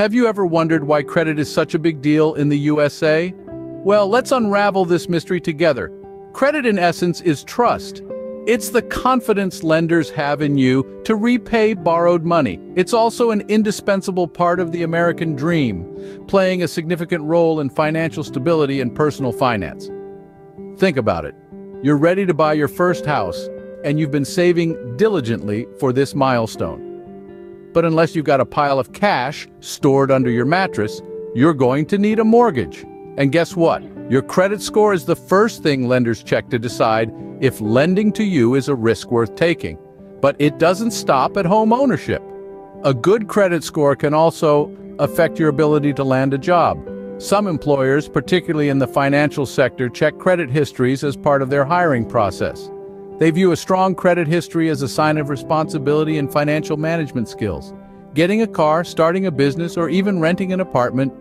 Have you ever wondered why credit is such a big deal in the USA? Well, let's unravel this mystery together. Credit, in essence, is trust. It's the confidence lenders have in you to repay borrowed money. It's also an indispensable part of the American dream, playing a significant role in financial stability and personal finance. Think about it. You're ready to buy your first house, and you've been saving diligently for this milestone. But unless you've got a pile of cash stored under your mattress, you're going to need a mortgage. And guess what? Your credit score is the first thing lenders check to decide if lending to you is a risk worth taking. But it doesn't stop at home ownership. A good credit score can also affect your ability to land a job. Some employers, particularly in the financial sector, check credit histories as part of their hiring process. They view a strong credit history as a sign of responsibility and financial management skills. Getting a car, starting a business, or even renting an apartment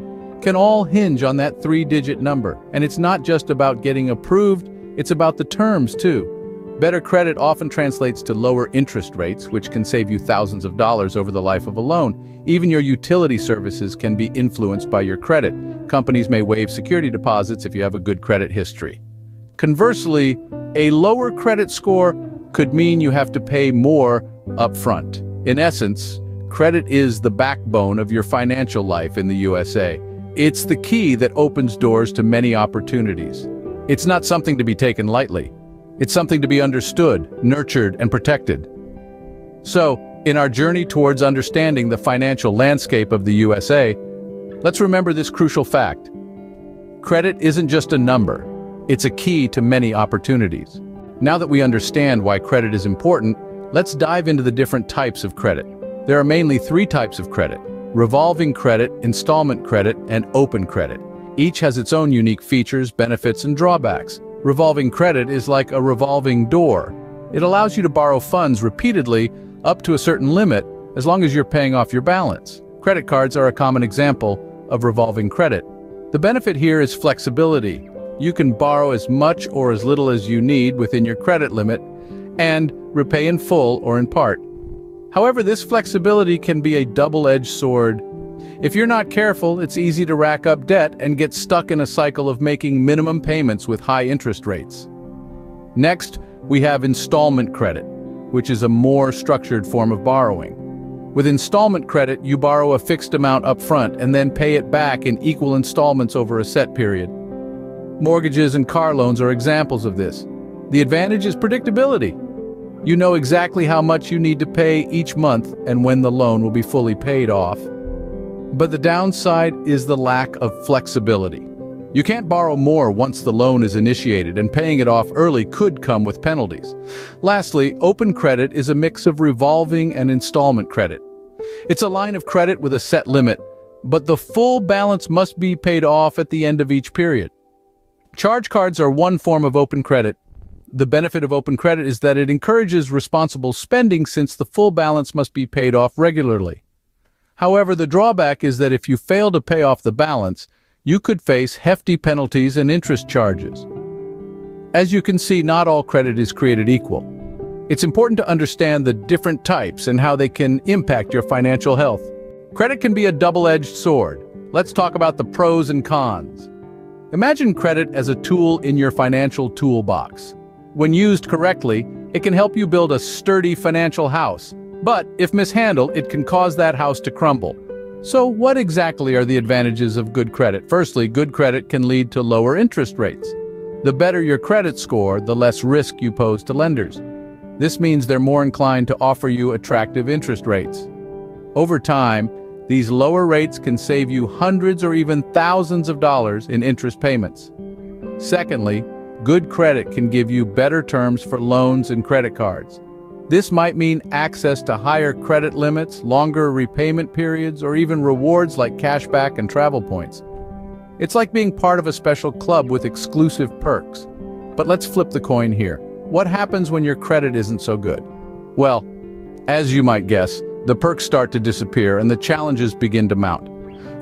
can all hinge on that three-digit number. And it's not just about getting approved, it's about the terms too. Better credit often translates to lower interest rates, which can save you thousands of dollars over the life of a loan. Even your utility services can be influenced by your credit. Companies may waive security deposits if you have a good credit history. Conversely, a lower credit score could mean you have to pay more upfront. In essence, credit is the backbone of your financial life in the USA. It's the key that opens doors to many opportunities. It's not something to be taken lightly. It's something to be understood, nurtured, and protected. So, in our journey towards understanding the financial landscape of the USA, let's remember this crucial fact. Credit isn't just a number. It's a key to many opportunities. Now that we understand why credit is important, let's dive into the different types of credit. There are mainly three types of credit: revolving credit, installment credit, and open credit. Each has its own unique features, benefits, and drawbacks. Revolving credit is like a revolving door. It allows you to borrow funds repeatedly up to a certain limit as long as you're paying off your balance. Credit cards are a common example of revolving credit. The benefit here is flexibility. You can borrow as much or as little as you need within your credit limit and repay in full or in part. However, this flexibility can be a double-edged sword. If you're not careful, it's easy to rack up debt and get stuck in a cycle of making minimum payments with high interest rates. Next, we have installment credit, which is a more structured form of borrowing. With installment credit, you borrow a fixed amount up front and then pay it back in equal installments over a set period. Mortgages and car loans are examples of this. The advantage is predictability. You know exactly how much you need to pay each month and when the loan will be fully paid off. But the downside is the lack of flexibility. You can't borrow more once the loan is initiated, and paying it off early could come with penalties. Lastly, open credit is a mix of revolving and installment credit. It's a line of credit with a set limit, but the full balance must be paid off at the end of each period. Charge cards are one form of open credit. The benefit of open credit is that it encourages responsible spending since the full balance must be paid off regularly. However, the drawback is that if you fail to pay off the balance, you could face hefty penalties and interest charges. As you can see, not all credit is created equal. It's important to understand the different types and how they can impact your financial health. Credit can be a double-edged sword. Let's talk about the pros and cons. Imagine credit as a tool in your financial toolbox. When used correctly, it can help you build a sturdy financial house. But if mishandled, it can cause that house to crumble. So what exactly are the advantages of good credit? Firstly, good credit can lead to lower interest rates. The better your credit score, the less risk you pose to lenders. This means they're more inclined to offer you attractive interest rates. Over time, these lower rates can save you hundreds or even thousands of dollars in interest payments. Secondly, good credit can give you better terms for loans and credit cards. This might mean access to higher credit limits, longer repayment periods, or even rewards like cashback and travel points. It's like being part of a special club with exclusive perks. But let's flip the coin here. What happens when your credit isn't so good? Well, as you might guess, the perks start to disappear and the challenges begin to mount.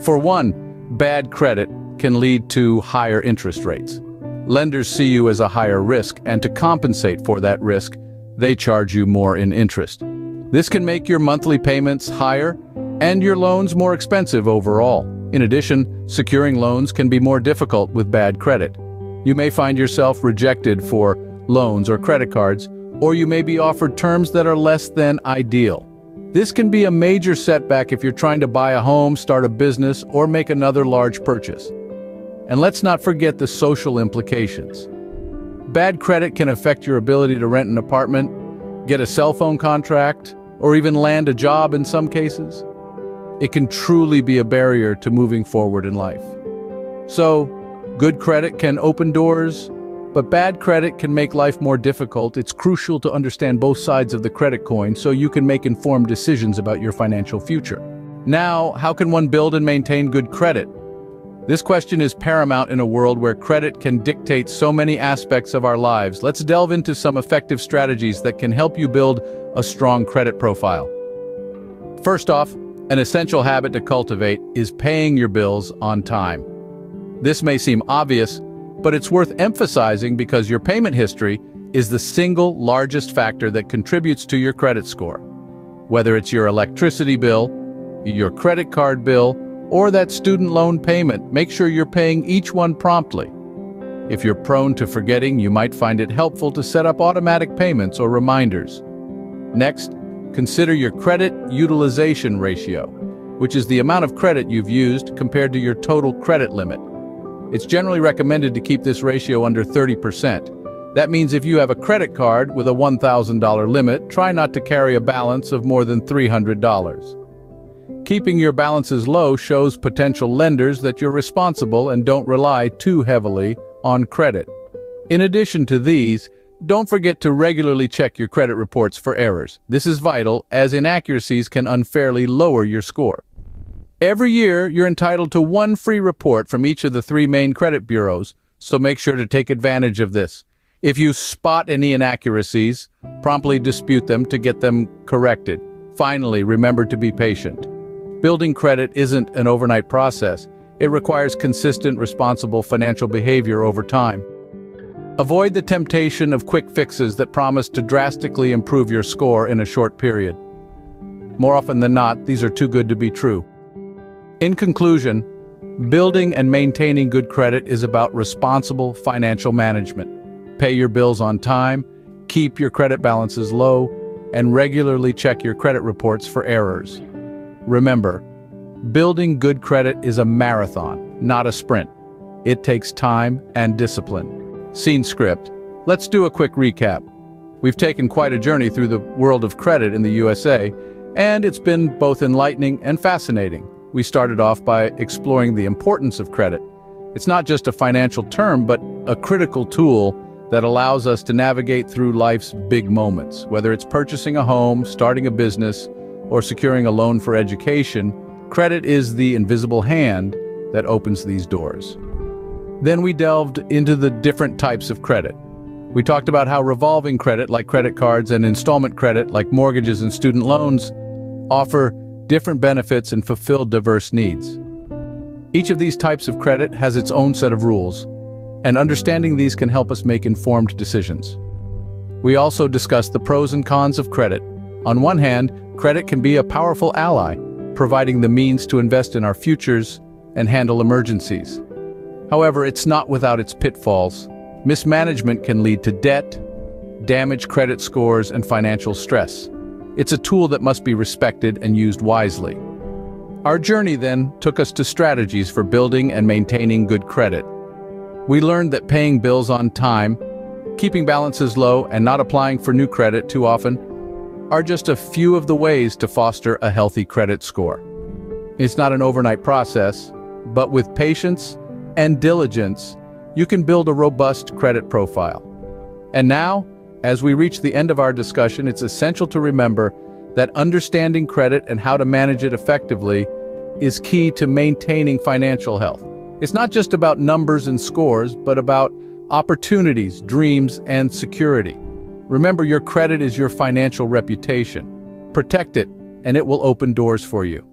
For one, bad credit can lead to higher interest rates. Lenders see you as a higher risk, and to compensate for that risk, they charge you more in interest. This can make your monthly payments higher and your loans more expensive overall. In addition, securing loans can be more difficult with bad credit. You may find yourself rejected for loans or credit cards, or you may be offered terms that are less than ideal. This can be a major setback if you're trying to buy a home, start a business, or make another large purchase. And let's not forget the social implications. Bad credit can affect your ability to rent an apartment, get a cell phone contract, or even land a job in some cases. It can truly be a barrier to moving forward in life. So, good credit can open doors, but bad credit can make life more difficult. It's crucial to understand both sides of the credit coin so you can make informed decisions about your financial future. Now, how can one build and maintain good credit? This question is paramount in a world where credit can dictate so many aspects of our lives. Let's delve into some effective strategies that can help you build a strong credit profile. First off, an essential habit to cultivate is paying your bills on time. This may seem obvious, but it's worth emphasizing because your payment history is the single largest factor that contributes to your credit score. Whether it's your electricity bill, your credit card bill, or that student loan payment, make sure you're paying each one promptly. If you're prone to forgetting, you might find it helpful to set up automatic payments or reminders. Next, consider your credit utilization ratio, which is the amount of credit you've used compared to your total credit limit. It's generally recommended to keep this ratio under 30%. That means if you have a credit card with a $1,000 limit, try not to carry a balance of more than $300. Keeping your balances low shows potential lenders that you're responsible and don't rely too heavily on credit. In addition to these, don't forget to regularly check your credit reports for errors. This is vital, as inaccuracies can unfairly lower your score. Every year, you're entitled to one free report from each of the 3 main credit bureaus, so make sure to take advantage of this. If you spot any inaccuracies, promptly dispute them to get them corrected. Finally, remember to be patient. Building credit isn't an overnight process. It requires consistent, responsible financial behavior over time. Avoid the temptation of quick fixes that promise to drastically improve your score in a short period. More often than not, these are too good to be true. In conclusion, building and maintaining good credit is about responsible financial management. Pay your bills on time, keep your credit balances low, and regularly check your credit reports for errors. Remember, building good credit is a marathon, not a sprint. It takes time and discipline. Scene script. Let's do a quick recap. We've taken quite a journey through the world of credit in the USA, and it's been both enlightening and fascinating. We started off by exploring the importance of credit. It's not just a financial term, but a critical tool that allows us to navigate through life's big moments. Whether it's purchasing a home, starting a business, or securing a loan for education, credit is the invisible hand that opens these doors. Then we delved into the different types of credit. We talked about how revolving credit, like credit cards, and installment credit, like mortgages and student loans, offer different benefits and fulfill diverse needs. Each of these types of credit has its own set of rules, and understanding these can help us make informed decisions. We also discussed the pros and cons of credit. On one hand, credit can be a powerful ally, providing the means to invest in our futures and handle emergencies. However, it's not without its pitfalls. Mismanagement can lead to debt, damaged credit scores, and financial stress. It's a tool that must be respected and used wisely. Our journey then took us to strategies for building and maintaining good credit. We learned that paying bills on time, keeping balances low, and not applying for new credit too often are just a few of the ways to foster a healthy credit score. It's not an overnight process, but with patience and diligence, you can build a robust credit profile. And now, as we reach the end of our discussion, it's essential to remember that understanding credit and how to manage it effectively is key to maintaining financial health. It's not just about numbers and scores, but about opportunities, dreams, and security. Remember, your credit is your financial reputation. Protect it, and it will open doors for you.